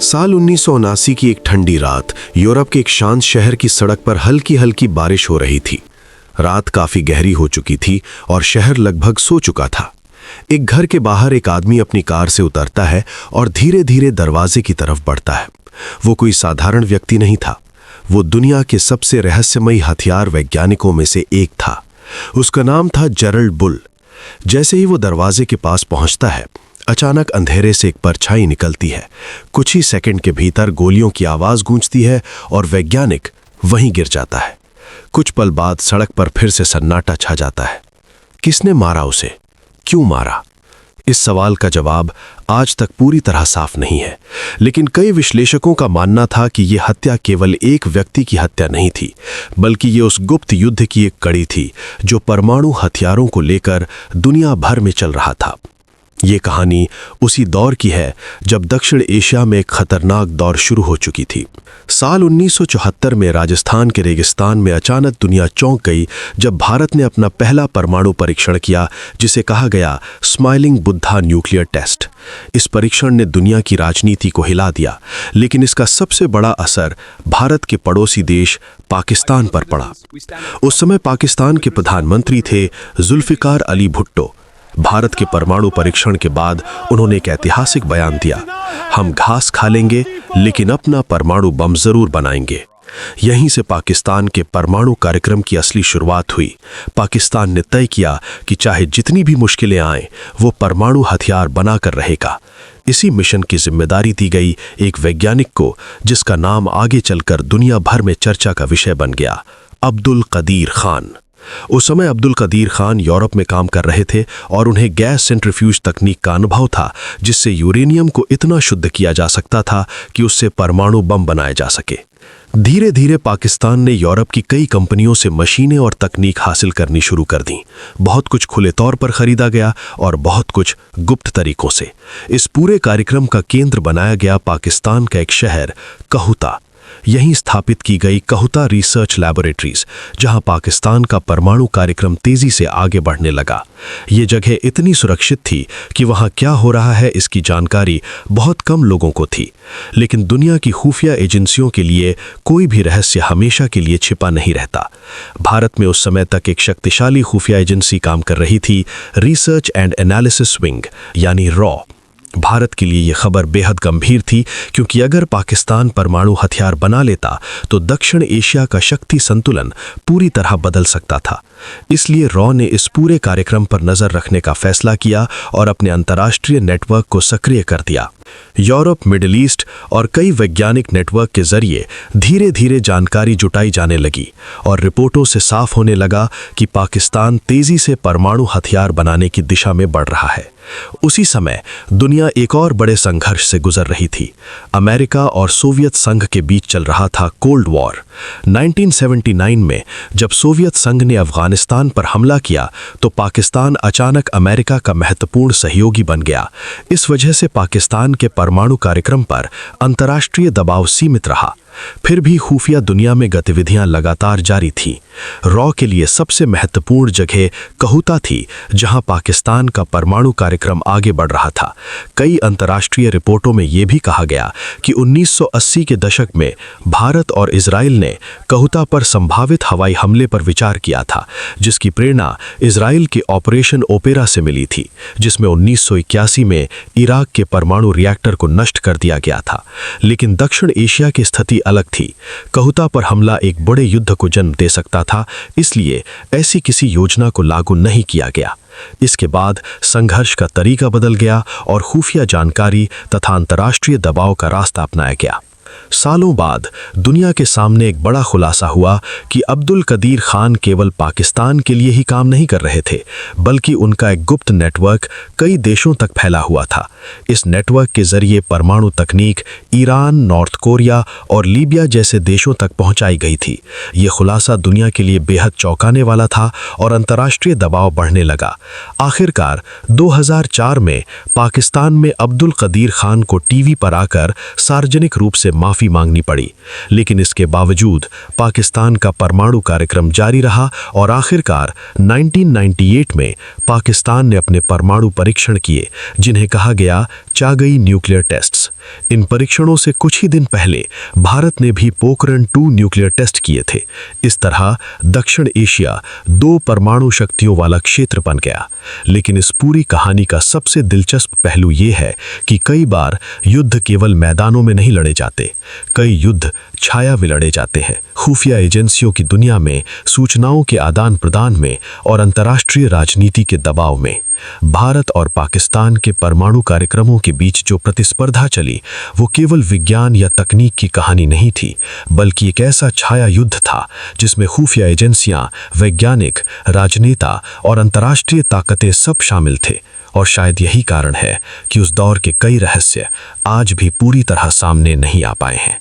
साल 1979 की एक ठंडी रात यूरोप के एक शांत शहर की सड़क पर हल्की हल्की बारिश हो रही थी। रात काफी गहरी हो चुकी थी और शहर लगभग सो चुका था। एक घर के बाहर एक आदमी अपनी कार से उतरता है और धीरे धीरे दरवाजे की तरफ बढ़ता है। वो कोई साधारण व्यक्ति नहीं था, वो दुनिया के सबसे रहस्यमयी हथियार वैज्ञानिकों में से एक था। उसका नाम था जेरल्ड बुल। जैसे ही वो दरवाजे के पास पहुंचता है, अचानक अंधेरे से एक परछाई निकलती है। कुछ ही सेकंड के भीतर गोलियों की आवाज गूंजती है और वैज्ञानिक वहीं गिर जाता है। कुछ पल बाद सड़क पर फिर से सन्नाटा छा जाता है। किसने मारा उसे? क्यों मारा? इस सवाल का जवाब आज तक पूरी तरह साफ नहीं है, लेकिन कई विश्लेषकों का मानना था कि यह हत्या केवल एक व्यक्ति की हत्या नहीं थी, बल्कि ये उस गुप्त युद्ध की एक कड़ी थी जो परमाणु हथियारों को लेकर दुनिया भर में चल रहा था। ये कहानी उसी दौर की है जब दक्षिण एशिया में एक खतरनाक दौर शुरू हो चुकी थी। साल 1974 में राजस्थान के रेगिस्तान में अचानक दुनिया चौंक गई जब भारत ने अपना पहला परमाणु परीक्षण किया, जिसे कहा गया स्माइलिंग बुद्धा न्यूक्लियर टेस्ट। इस परीक्षण ने दुनिया की राजनीति को हिला दिया, लेकिन इसका सबसे बड़ा असर भारत के पड़ोसी देश पाकिस्तान पर पड़ा। उस समय पाकिस्तान के प्रधानमंत्री थे जुल्फिकार अली भुट्टो। भारत के परमाणु परीक्षण के बाद उन्होंने एक ऐतिहासिक बयान दिया, हम घास खा लेंगे लेकिन अपना परमाणु बम जरूर बनाएंगे। यहीं से पाकिस्तान के परमाणु कार्यक्रम की असली शुरुआत हुई। पाकिस्तान ने तय किया कि चाहे जितनी भी मुश्किलें आएं, वो परमाणु हथियार बनाकर रहेगा। इसी मिशन की जिम्मेदारी दी गई एक वैज्ञानिक को, जिसका नाम आगे चलकर दुनिया भर में चर्चा का विषय बन गया, अब्दुल कदीर खान। उस समय अब्दुल कदीर खान यूरोप में काम कर रहे थे और उन्हें गैस सेंट्रीफ्यूज तकनीक का अनुभव था, जिससे यूरेनियम को इतना शुद्ध किया जा सकता था कि उससे परमाणु बम बनाए जा सके। धीरे धीरे पाकिस्तान ने यूरोप की कई कंपनियों से मशीनें और तकनीक हासिल करनी शुरू कर दी। बहुत कुछ खुले तौर पर खरीदा गया और बहुत कुछ गुप्त तरीकों से। इस पूरे कार्यक्रम का केंद्र बनाया गया पाकिस्तान का एक शहर कहूता। यहीं स्थापित की गई कहूता रिसर्च लैबोरेटरीज, जहां पाकिस्तान का परमाणु कार्यक्रम तेजी से आगे बढ़ने लगा। ये जगह इतनी सुरक्षित थी कि वहां क्या हो रहा है इसकी जानकारी बहुत कम लोगों को थी, लेकिन दुनिया की खुफिया एजेंसियों के लिए कोई भी रहस्य हमेशा के लिए छिपा नहीं रहता। भारत में उस समय तक एक शक्तिशाली खुफिया एजेंसी काम कर रही थी, रिसर्च एंड एनालिसिस विंग यानी रॉ। भारत के लिए यह खबर बेहद गंभीर थी, क्योंकि अगर पाकिस्तान परमाणु हथियार बना लेता तो दक्षिण एशिया का शक्ति संतुलन पूरी तरह बदल सकता था। इसलिए रॉ ने इस पूरे कार्यक्रम पर नजर रखने का फैसला किया और अपने अंतर्राष्ट्रीय नेटवर्क को सक्रिय कर दिया। यूरोप, मिडिल ईस्ट और कई वैज्ञानिक नेटवर्क के जरिए धीरे धीरे जानकारी जुटाई जाने लगी और रिपोर्टों से साफ होने लगा कि पाकिस्तान तेजी से परमाणु हथियार बनाने की दिशा में बढ़ रहा है। उसी समय दुनिया एक और बड़े संघर्ष से गुजर रही थी। अमेरिका और सोवियत संघ के बीच चल रहा था कोल्ड वॉर। 1979 में जब सोवियत संघ ने अफगानिस्तान पर हमला किया तो पाकिस्तान अचानक अमेरिका का महत्वपूर्ण सहयोगी बन गया। इस वजह से पाकिस्तान के परमाणु कार्यक्रम पर अंतर्राष्ट्रीय दबाव सीमित रहा। फिर भी खुफिया दुनिया में गतिविधियां लगातार जारी थीं। रॉ के लिए सबसे महत्वपूर्ण जगह कहूता थी, जहां पाकिस्तान का परमाणु कार्यक्रम आगे बढ़ रहा था। कई अंतर्राष्ट्रीय रिपोर्टों में यह भी कहा गया कि 1980 के दशक में भारत और इजराइल ने कहूता पर संभावित हवाई हमले पर विचार किया था, जिसकी प्रेरणा इजराइल के ऑपरेशन ओपेरा से मिली थी, जिसमें 1981 में इराक के परमाणु रिएक्टर को नष्ट कर दिया गया था। लेकिन दक्षिण एशिया की स्थिति अलग थी। कहूता पर हमला एक बड़े युद्ध को जन्म दे सकता था, इसलिए ऐसी किसी योजना को लागू नहीं किया गया। इसके बाद संघर्ष का तरीका बदल गया और खुफिया जानकारी तथा अंतर्राष्ट्रीय दबाव का रास्ता अपनाया गया। सालों बाद दुनिया के सामने एक बड़ा खुलासा हुआ कि अब्दुल कदीर खान केवल पाकिस्तान के लिए ही काम नहीं कर रहे थे, बल्कि उनका एक गुप्त नेटवर्क कई देशों तक फैला हुआ था। इस नेटवर्क के जरिए परमाणु तकनीक ईरान, नॉर्थ कोरिया और लीबिया जैसे देशों तक पहुंचाई गई थी। ये खुलासा दुनिया के लिए बेहद चौंकाने वाला था और अंतर्राष्ट्रीय दबाव बढ़ने लगा। आखिरकार 2004 में पाकिस्तान में अब्दुल कदीर खान को टीवी पर आकर सार्वजनिक रूप से माफी मांगनी पड़ी। लेकिन इसके बावजूद पाकिस्तान का परमाणु कार्यक्रम जारी रहा और आखिरकार 1998 में पाकिस्तान ने अपने परमाणु परीक्षण किए, जिन्हें कहा गया चागई न्यूक्लियर टेस्ट्स। इन परीक्षणों से कुछ ही दिन पहले भारत ने भी पोखरण 2 न्यूक्लियर टेस्ट किए थे। इस तरह दक्षिण एशिया 2 परमाणु शक्तियों वाला क्षेत्र बन गया। लेकिन इस पूरी कहानी का सबसे दिलचस्प पहलू ये है कि कई बार युद्ध केवल मैदानों में नहीं लड़े जाते, कई युद्ध छाया में लड़े जाते हैं, खुफिया एजेंसियों की दुनिया में, सूचनाओं के आदान प्रदान में और अंतर्राष्ट्रीय राजनीति के दबाव में। भारत और पाकिस्तान के परमाणु कार्यक्रमों के बीच जो प्रतिस्पर्धा चली, वो केवल विज्ञान या तकनीक की कहानी नहीं थी, बल्कि एक ऐसा छाया युद्ध था जिसमें खुफिया एजेंसियां, वैज्ञानिक, राजनेता और अंतर्राष्ट्रीय ताकतें सब शामिल थे। और शायद यही कारण है कि उस दौर के कई रहस्य आज भी पूरी तरह सामने नहीं आ पाए हैं।